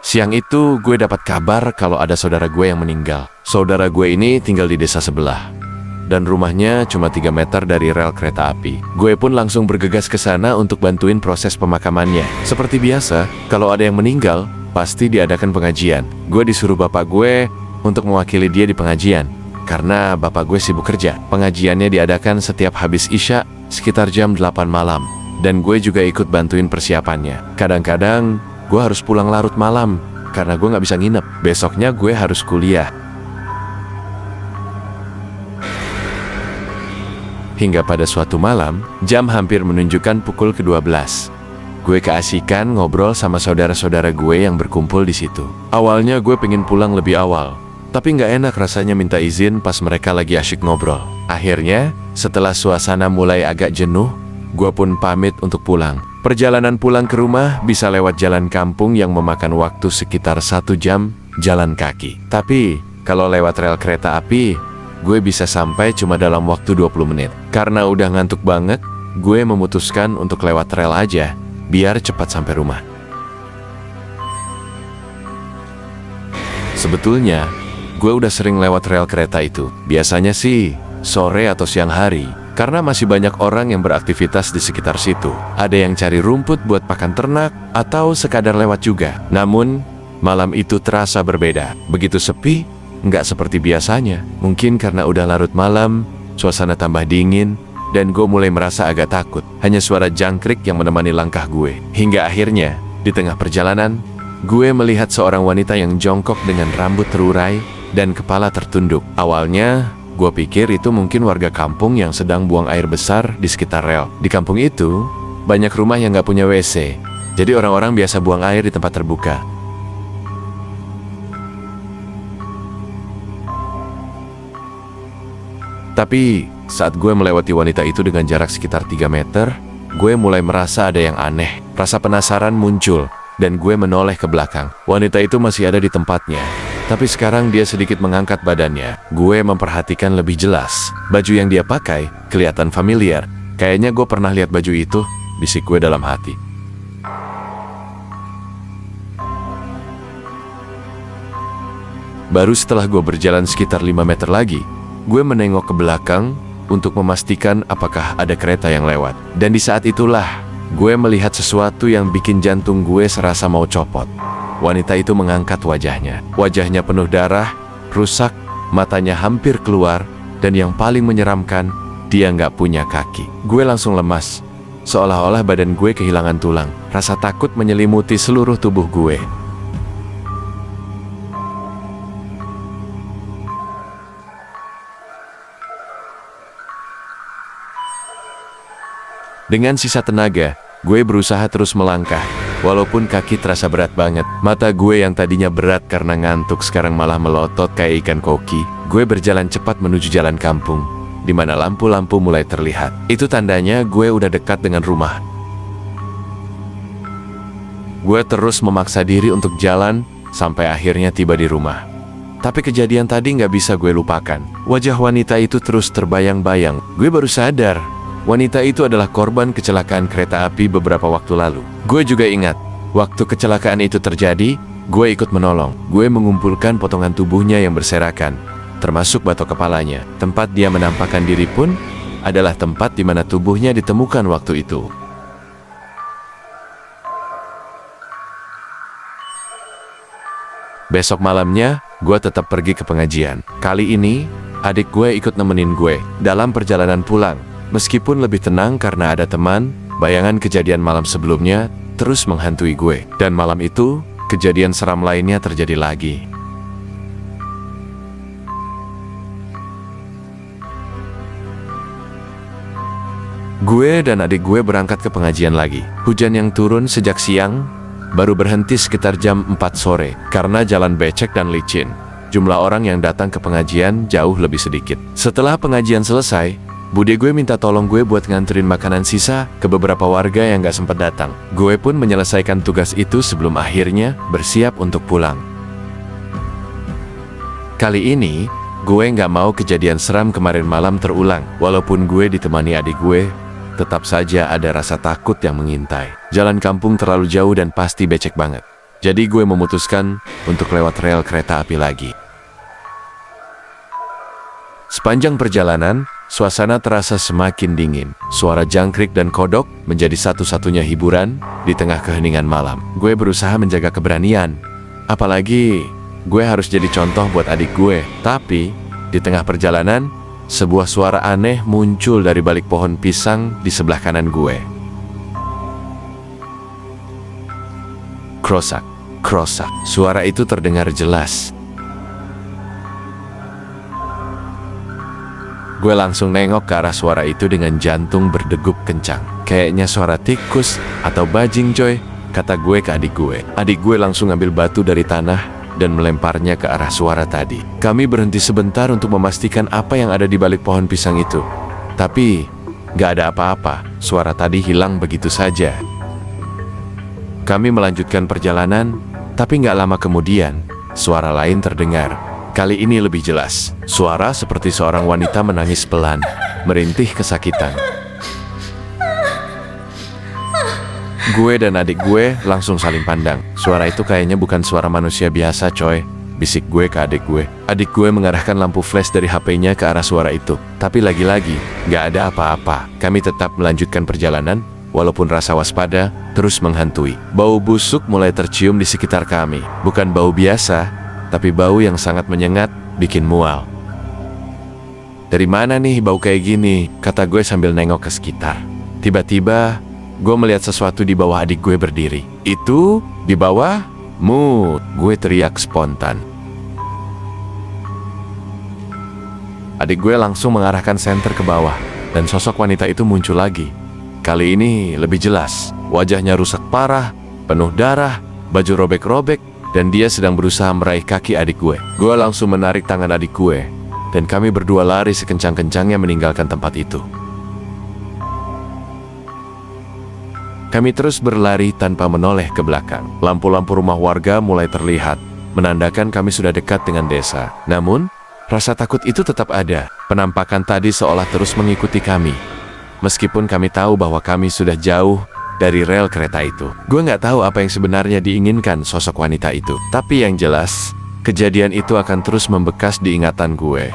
Siang itu gue dapat kabar kalau ada saudara gue yang meninggal. Saudara gue ini tinggal di desa sebelah, dan rumahnya cuma 3 meter dari rel kereta api. Gue pun langsung bergegas ke sana untuk bantuin proses pemakamannya. Seperti biasa, kalau ada yang meninggal, pasti diadakan pengajian. Gue disuruh bapak gue untuk mewakili dia di pengajian, karena bapak gue sibuk kerja. Pengajiannya diadakan setiap habis Isya, sekitar jam 8 malam. Dan gue juga ikut bantuin persiapannya. Kadang-kadang, gue harus pulang larut malam, karena gue nggak bisa nginep. Besoknya gue harus kuliah. Hingga pada suatu malam, jam hampir menunjukkan pukul ke-12. Gue keasikan ngobrol sama saudara-saudara gue yang berkumpul di situ. Awalnya gue pengen pulang lebih awal, tapi nggak enak rasanya minta izin pas mereka lagi asyik ngobrol. Akhirnya, setelah suasana mulai agak jenuh, gue pun pamit untuk pulang. Perjalanan pulang ke rumah bisa lewat jalan kampung yang memakan waktu sekitar 1 jam jalan kaki. Tapi, kalau lewat rel kereta api, gue bisa sampai cuma dalam waktu 20 menit. Karena udah ngantuk banget, gue memutuskan untuk lewat rel aja, biar cepat sampai rumah. Sebetulnya, gue udah sering lewat rel kereta itu. Biasanya sih, sore atau siang hari, karena masih banyak orang yang beraktivitas di sekitar situ. Ada yang cari rumput buat pakan ternak, atau sekadar lewat juga. Namun, malam itu terasa berbeda. Begitu sepi, nggak seperti biasanya. Mungkin karena udah larut malam, suasana tambah dingin, dan gue mulai merasa agak takut. Hanya suara jangkrik yang menemani langkah gue. Hingga akhirnya, di tengah perjalanan, gue melihat seorang wanita yang jongkok dengan rambut terurai dan kepala tertunduk. Awalnya, gue pikir itu mungkin warga kampung yang sedang buang air besar di sekitar rel. Di kampung itu, banyak rumah yang nggak punya WC, jadi orang-orang biasa buang air di tempat terbuka. Tapi, saat gue melewati wanita itu dengan jarak sekitar 3 meter, gue mulai merasa ada yang aneh. Rasa penasaran muncul, dan gue menoleh ke belakang. Wanita itu masih ada di tempatnya, tapi sekarang dia sedikit mengangkat badannya. Gue memperhatikan lebih jelas. Baju yang dia pakai kelihatan familiar. Kayaknya gue pernah lihat baju itu, bisik gue dalam hati. Baru setelah gue berjalan sekitar 5 meter lagi, gue menengok ke belakang untuk memastikan apakah ada kereta yang lewat. Dan di saat itulah, gue melihat sesuatu yang bikin jantung gue serasa mau copot. Wanita itu mengangkat wajahnya. Wajahnya penuh darah, rusak, matanya hampir keluar, dan yang paling menyeramkan, dia nggak punya kaki. Gue langsung lemas, seolah-olah badan gue kehilangan tulang. Rasa takut menyelimuti seluruh tubuh gue. Dengan sisa tenaga, gue berusaha terus melangkah. Walaupun kaki terasa berat banget, mata gue yang tadinya berat karena ngantuk sekarang malah melotot kayak ikan koki. Gue berjalan cepat menuju jalan kampung, di mana lampu-lampu mulai terlihat. Itu tandanya gue udah dekat dengan rumah. Gue terus memaksa diri untuk jalan, sampai akhirnya tiba di rumah. Tapi kejadian tadi nggak bisa gue lupakan. Wajah wanita itu terus terbayang-bayang. Gue baru sadar, wanita itu adalah korban kecelakaan kereta api beberapa waktu lalu. Gue juga ingat, waktu kecelakaan itu terjadi, gue ikut menolong. Gue mengumpulkan potongan tubuhnya yang berserakan, termasuk batok kepalanya. Tempat dia menampakkan diri pun adalah tempat di mana tubuhnya ditemukan waktu itu. Besok malamnya, gue tetap pergi ke pengajian. Kali ini, adik gue ikut nemenin gue dalam perjalanan pulang. Meskipun lebih tenang karena ada teman, bayangan kejadian malam sebelumnya terus menghantui gue. Dan malam itu, kejadian seram lainnya terjadi lagi. Gue dan adik gue berangkat ke pengajian lagi. Hujan yang turun sejak siang baru berhenti sekitar jam 4 sore karena jalan becek dan licin. Jumlah orang yang datang ke pengajian jauh lebih sedikit. Setelah pengajian selesai, bude gue minta tolong gue buat nganterin makanan sisa ke beberapa warga yang gak sempat datang. Gue pun menyelesaikan tugas itu sebelum akhirnya bersiap untuk pulang. Kali ini, gue gak mau kejadian seram kemarin malam terulang. Walaupun gue ditemani adik gue, tetap saja ada rasa takut yang mengintai. Jalan kampung terlalu jauh dan pasti becek banget. Jadi gue memutuskan untuk lewat rel kereta api lagi. Sepanjang perjalanan, suasana terasa semakin dingin. Suara jangkrik dan kodok menjadi satu-satunya hiburan di tengah keheningan malam. Gue berusaha menjaga keberanian. Apalagi gue harus jadi contoh buat adik gue. Tapi di tengah perjalanan, sebuah suara aneh muncul dari balik pohon pisang di sebelah kanan gue. Krosak, krosak. Suara itu terdengar jelas. Gue langsung nengok ke arah suara itu dengan jantung berdegup kencang. Kayaknya suara tikus atau bajing coy, kata gue ke adik gue. Adik gue langsung ambil batu dari tanah dan melemparnya ke arah suara tadi. Kami berhenti sebentar untuk memastikan apa yang ada di balik pohon pisang itu. Tapi gak ada apa-apa, suara tadi hilang begitu saja. Kami melanjutkan perjalanan, tapi gak lama kemudian, suara lain terdengar. Kali ini lebih jelas, suara seperti seorang wanita menangis pelan, merintih kesakitan. Gue dan adik gue langsung saling pandang. Suara itu kayaknya bukan suara manusia biasa coy, bisik gue ke adik gue. Adik gue mengarahkan lampu flash dari HP-nya ke arah suara itu. Tapi lagi-lagi, gak ada apa-apa. Kami tetap melanjutkan perjalanan, walaupun rasa waspada terus menghantui. Bau busuk mulai tercium di sekitar kami. Bukan bau biasa, tapi bau yang sangat menyengat, bikin mual. Dari mana nih bau kayak gini? Kata gue sambil nengok ke sekitar. Tiba-tiba, gue melihat sesuatu di bawah adik gue berdiri. Itu di bawah? Gue teriak spontan. Adik gue langsung mengarahkan senter ke bawah, dan sosok wanita itu muncul lagi. Kali ini lebih jelas. Wajahnya rusak parah, penuh darah, baju robek-robek, dan dia sedang berusaha meraih kaki adik gue. Gue langsung menarik tangan adik gue, dan kami berdua lari sekencang-kencangnya meninggalkan tempat itu. Kami terus berlari tanpa menoleh ke belakang. Lampu-lampu rumah warga mulai terlihat, menandakan kami sudah dekat dengan desa. Namun, rasa takut itu tetap ada. Penampakan tadi seolah terus mengikuti kami. Meskipun kami tahu bahwa kami sudah jauh dari rel kereta itu. Gue nggak tahu apa yang sebenarnya diinginkan sosok wanita itu. Tapi yang jelas, kejadian itu akan terus membekas di ingatan gue.